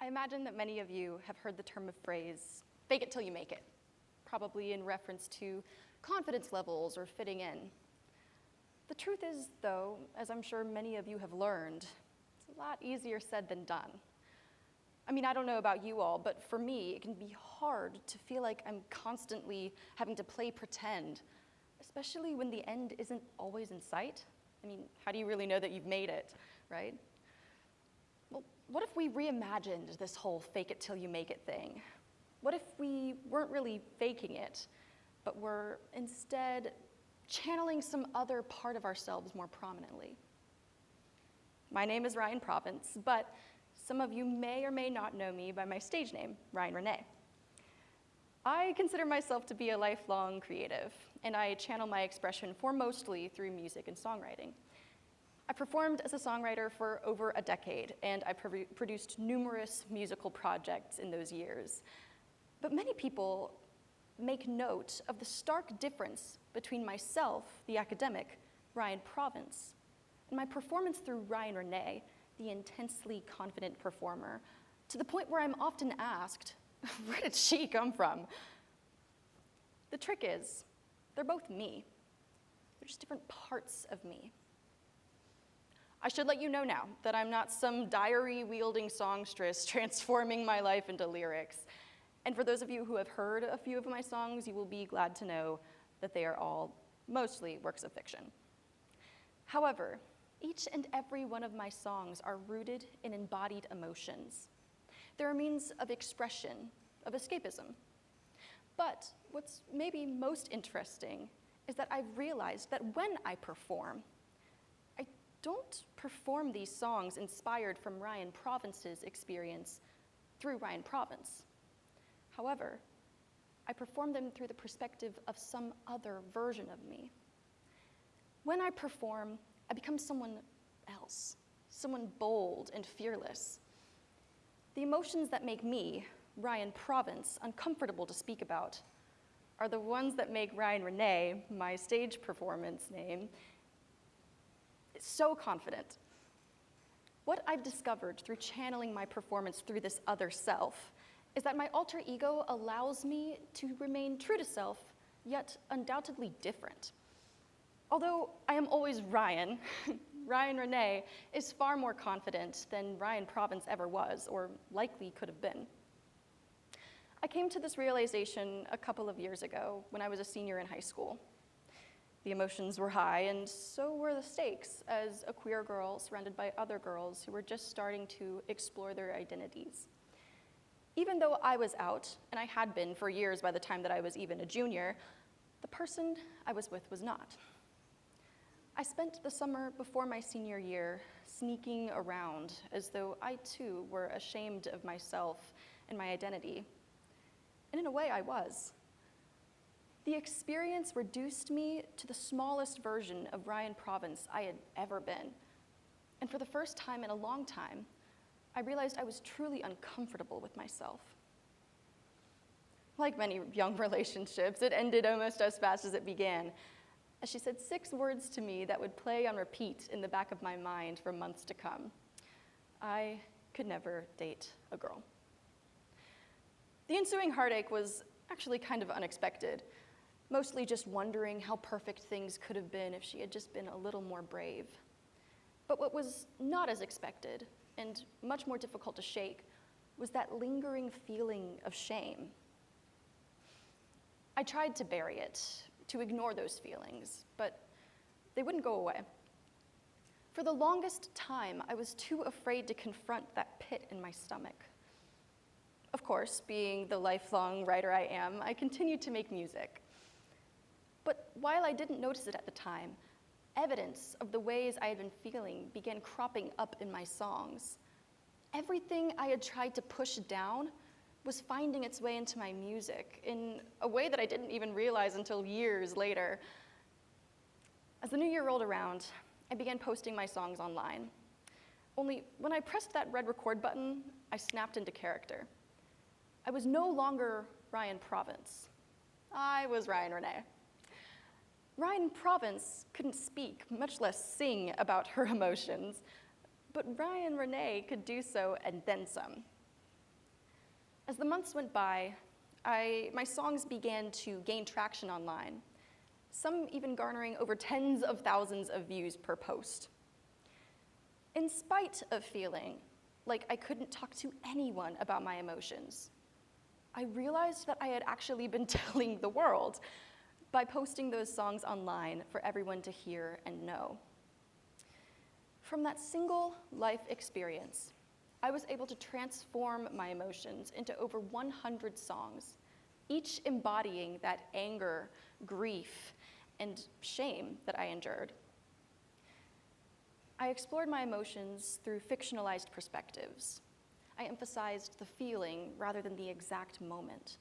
imagine that many of you have heard the term of phrase, fake it till you make it, probably in reference to confidence levels or fitting in. The truth is, though, as I'm sure many of you have learned, it's a lot easier said than done. I mean, I don't know about you all, but for me, it can be hard to feel like I'm constantly having to play pretend, especially when the end isn't always in sight. I mean, how do you really know that you've made it, right? Well, what if we reimagined this whole fake it till you make it thing? What if we weren't really faking it, but were instead channeling some other part of ourselves more prominently? My name is Ryan Province, but some of you may or may not know me by my stage name, Ryan Renee. I consider myself to be a lifelong creative, and I channel my expression foremostly through music and songwriting. I performed as a songwriter for over a decade, and I produced numerous musical projects in those years. But many people make note of the stark difference between myself, the academic, Ryan Province, and my performance through Ryan Renee, the intensely confident performer, to the point where I'm often asked, where did she come from? The trick is, they're both me. They're just different parts of me. I should let you know now that I'm not some diary-wielding songstress transforming my life into lyrics. And for those of you who have heard a few of my songs, you will be glad to know that they are all mostly works of fiction. However, each and every one of my songs are rooted in embodied emotions. They're a means of expression, of escapism. But what's maybe most interesting is that I've realized that when I perform, I don't perform these songs inspired from Ryan Province's experience through Ryan Province. However, I perform them through the perspective of some other version of me. When I perform, I become someone else, someone bold and fearless. The emotions that make me, Ryan Province, uncomfortable to speak about are the ones that make Ryan Renee, my stage performance name, so confident. What I've discovered through channeling my performance through this other self is that my alter ego allows me to remain true to self, yet undoubtedly different. Although I am always Ryan, Ryan Renee is far more confident than Ryan Province ever was, or likely could have been. I came to this realization a couple of years ago when I was a senior in high school. The emotions were high, and so were the stakes as a queer girl surrounded by other girls who were just starting to explore their identities. Even though I was out, and I had been for years by the time that I was even a junior, the person I was with was not. I spent the summer before my senior year sneaking around as though I too were ashamed of myself and my identity. And in a way, I was. The experience reduced me to the smallest version of Ryan Province I had ever been. And for the first time in a long time, I realized I was truly uncomfortable with myself. Like many young relationships, it ended almost as fast as it began, as she said 6 words to me that would play on repeat in the back of my mind for months to come. I could never date a girl. The ensuing heartache was actually kind of unexpected, mostly just wondering how perfect things could have been if she had just been a little more brave. But what was not as expected, and much more difficult to shake, was that lingering feeling of shame. I tried to bury it, to ignore those feelings, but they wouldn't go away. For the longest time, I was too afraid to confront that pit in my stomach. Of course, being the lifelong writer I am, I continued to make music. But while I didn't notice it at the time, evidence of the ways I had been feeling began cropping up in my songs. Everything I had tried to push down was finding its way into my music in a way that I didn't even realize until years later. As the new year rolled around, I began posting my songs online. Only when I pressed that red record button, I snapped into character. I was no longer Ryan Province. I was Ryan Renee. Ryan Province couldn't speak, much less sing about her emotions, but Ryan Renee could do so and then some. As the months went by, my songs began to gain traction online, some even garnering over tens of thousands of views per post. In spite of feeling like I couldn't talk to anyone about my emotions, I realized that I had actually been telling the world by posting those songs online for everyone to hear and know. From that single life experience, I was able to transform my emotions into over 100 songs, each embodying that anger, grief, and shame that I endured. I explored my emotions through fictionalized perspectives. I emphasized the feeling rather than the exact moment.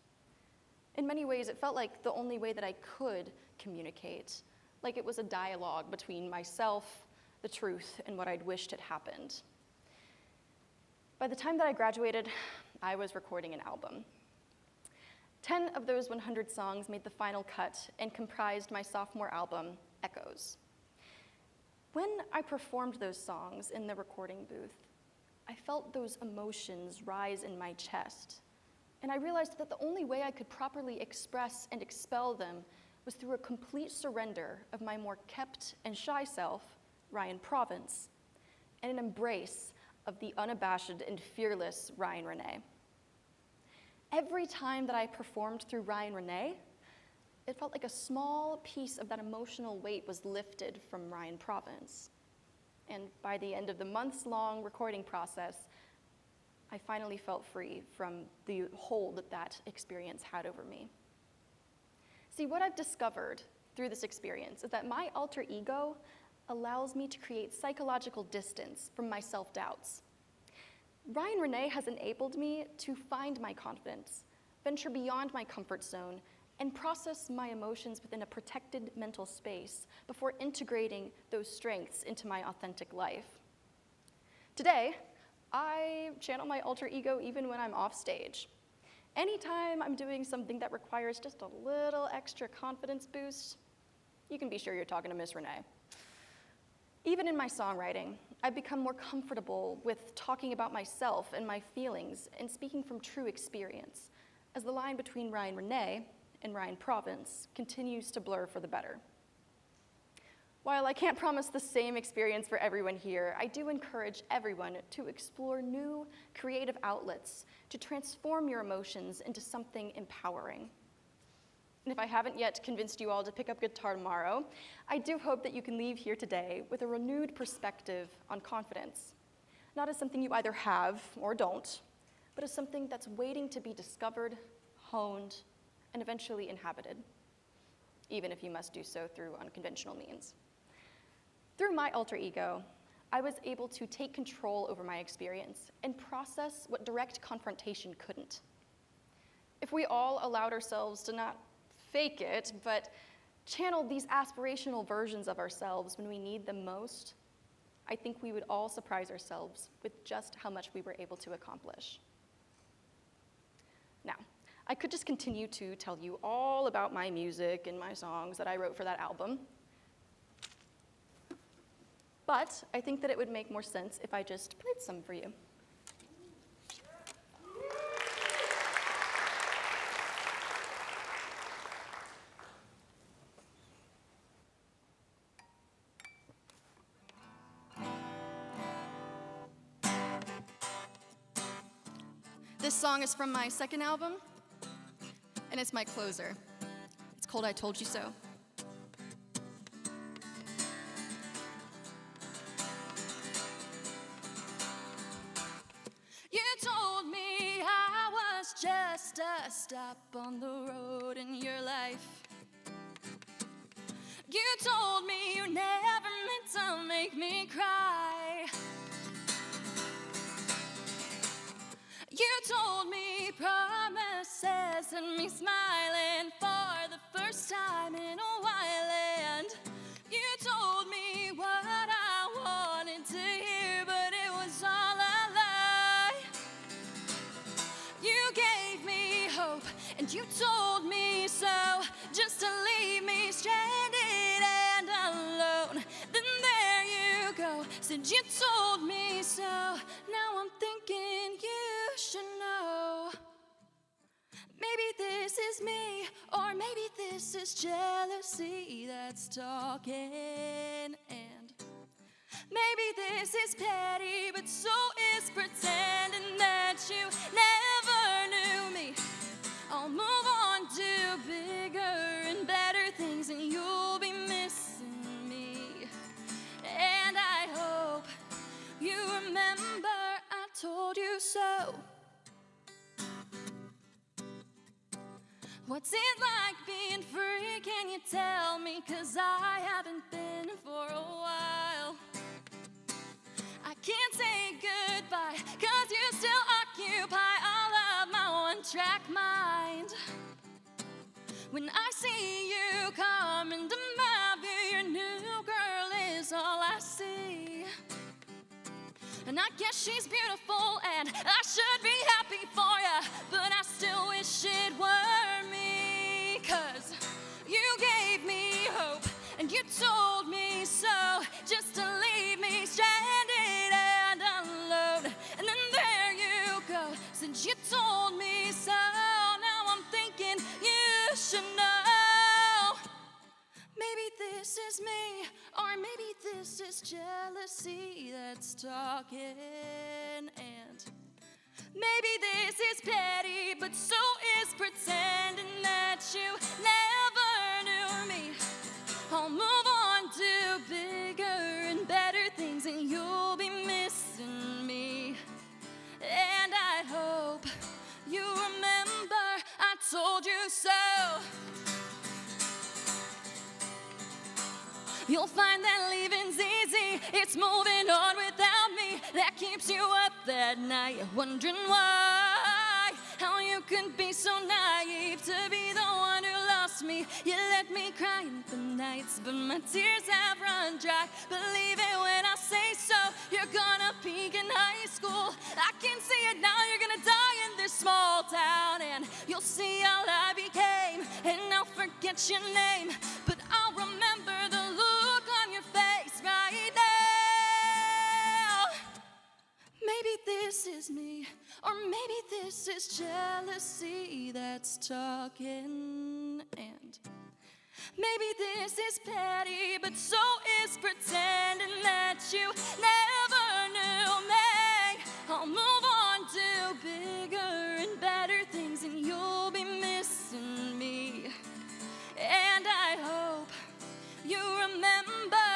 In many ways, it felt like the only way that I could communicate, like it was a dialogue between myself, the truth, and what I'd wished had happened. By the time that I graduated, I was recording an album. 10 of those 100 songs made the final cut and comprised my sophomore album, Echoes. When I performed those songs in the recording booth, I felt those emotions rise in my chest, and I realized that the only way I could properly express and expel them was through a complete surrender of my more kept and shy self, Ryan Province, and an embrace of the unabashed and fearless Ryan Renee. Every time that I performed through Ryan Renee, it felt like a small piece of that emotional weight was lifted from Ryan Province. And by the end of the months-long recording process, I finally felt free from the hold that that experience had over me. See, what I've discovered through this experience is that my alter ego allows me to create psychological distance from my self-doubts. Ryan Renee has enabled me to find my confidence, venture beyond my comfort zone, and process my emotions within a protected mental space before integrating those strengths into my authentic life. Today, I channel my alter ego even when I'm off stage. Anytime I'm doing something that requires just a little extra confidence boost, you can be sure you're talking to Miss Renee. Even in my songwriting, I've become more comfortable with talking about myself and my feelings and speaking from true experience, as the line between Ryan Renee and Ryan Province continues to blur for the better. While I can't promise the same experience for everyone here, I do encourage everyone to explore new creative outlets to transform your emotions into something empowering. And if I haven't yet convinced you all to pick up guitar tomorrow, I do hope that you can leave here today with a renewed perspective on confidence, not as something you either have or don't, but as something that's waiting to be discovered, honed, and eventually inhabited, even if you must do so through unconventional means. Through my alter ego, I was able to take control over my experience and process what direct confrontation couldn't. If we all allowed ourselves to not fake it, but channel these aspirational versions of ourselves when we need them most, I think we would all surprise ourselves with just how much we were able to accomplish. Now, I could just continue to tell you all about my music and my songs that I wrote for that album, but I think that it would make more sense if I just played some for you. This song is from my second album, and it's my closer. It's called I Told You So. You told me I was just a stop on the road in your life. You told me you never meant to make me cry. You told me promises and me smiling for the first time in a while, and you told me what I wanted to hear, but it was all a lie. You gave me hope and you told me so, just to leave me stranded and alone. Then there you go, said you told me so. Now I'm thinking you should know. is me, or maybe this is jealousy that's talking. And maybe this is petty, but so is pretending that you never knew me. I'll move on to bigger and better things, and you'll be missing me. And I hope you remember I told you so. What's it like being free? Can you tell me? 'Cause I haven't been for a while. I can't say goodbye, 'cause you still occupy all of my one-track mind. When I see you coming to my view, your new girl is all I see. And I guess she's beautiful, and I should be happy for ya, but I still wish it were me. 'Cause you gave me hope, and you told me so, just to leave me stranded and alone. And then there you go, since you told me so. Now I'm thinking you should know. Maybe this is me, or maybe this is jealousy that's talking. And maybe this is petty, but so is pretending that you never knew me. I'll move on to bigger and better things, and you'll be missing me. And I hope you remember I told you so. You'll find that leaving's easy. It's moving on without me that keeps you up that night, wondering why. How you could be so naive to be the one who lost me. You let me cry in the nights, but my tears have run dry. Believe it when I say so. You're gonna peak in high school. I can see it now. You're gonna die in this small town, and you'll see all I became, and I'll forget your name, but I'll remember the look on your face right now. Maybe this is me, or maybe this is jealousy that's talking. And maybe this is petty, but so is pretending that you never knew me. I'll move on to bigger and better things, and you'll be missing me. And I hope you remember,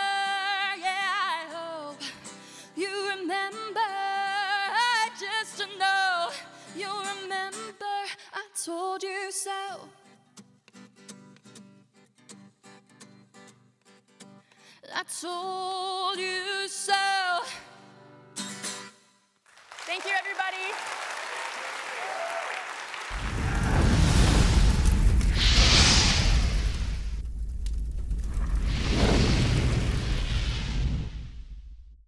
yeah, I hope you remember. Just to know you'll remember I told you so. I told you so. Thank you, everybody.